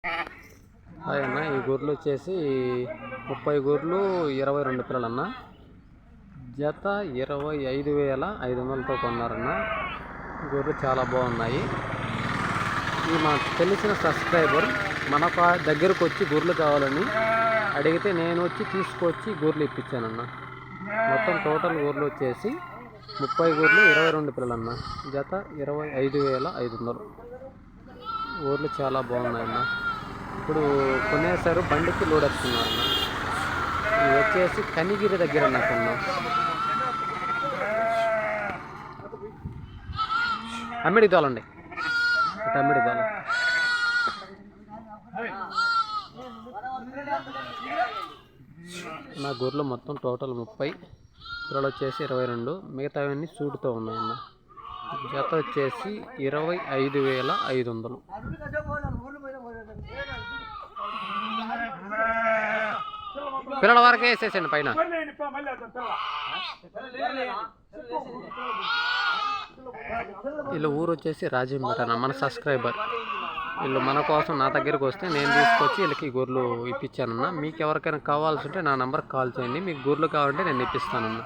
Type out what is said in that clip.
Hi అన్న, ఈ గొర్రెలు వచ్చేసి 30 గొర్రెలు 22 పిల్లలన్న. జత 25,500తో కొన్నారన్న. గొర్రెలు చాలా బాగున్నాయి. ఈ మా తెలిసిన సబ్స్క్రైబర్ మన దగ్గరకు వచ్చి గొర్రెలు కావాలని అడిగితే నేను వచ్చి తీసుకొచ్చి గొర్రెలు ఇప్పించానన్న. మొత్తం టోటల్ గొర్రెలు వచ్చేసి 30 గొర్రెలు 22 పిల్లలన్న. జత 25,500. గొర్రెలు చాలా బాగున్నాయన్న. ఇప్పుడు కొనేసారు, బండికి లోడ్ వస్తున్నారన్న. ఇది వచ్చేసి కనిగిరి దగ్గర అన్న కొన్నాం. అమ్మిడి దోలండి, అమ్మిడి దోల. నా గొర్రెలు మొత్తం టోటల్ 30, పిల్లలు వచ్చేసి 22, మిగతావన్నీ సూటుతో ఉన్నాయన్న. జత వచ్చేసి 25,500. పిల్లల వరకే వేసేసండి పైన. వీళ్ళు ఊరు వచ్చేసి రాజంపేట అన్న. మన సబ్స్క్రైబర్ వీళ్ళు మన కోసం నా దగ్గరకు వస్తే నేను తీసుకొచ్చి వీళ్ళకి గొర్రెలు ఇప్పించానన్న. మీకు ఎవరికైనా కావాల్సి ఉంటే నా నెంబర్కి కాల్ చేయండి. మీకు గొర్రెలు కావాలంటే నేను ఇప్పిస్తానన్న.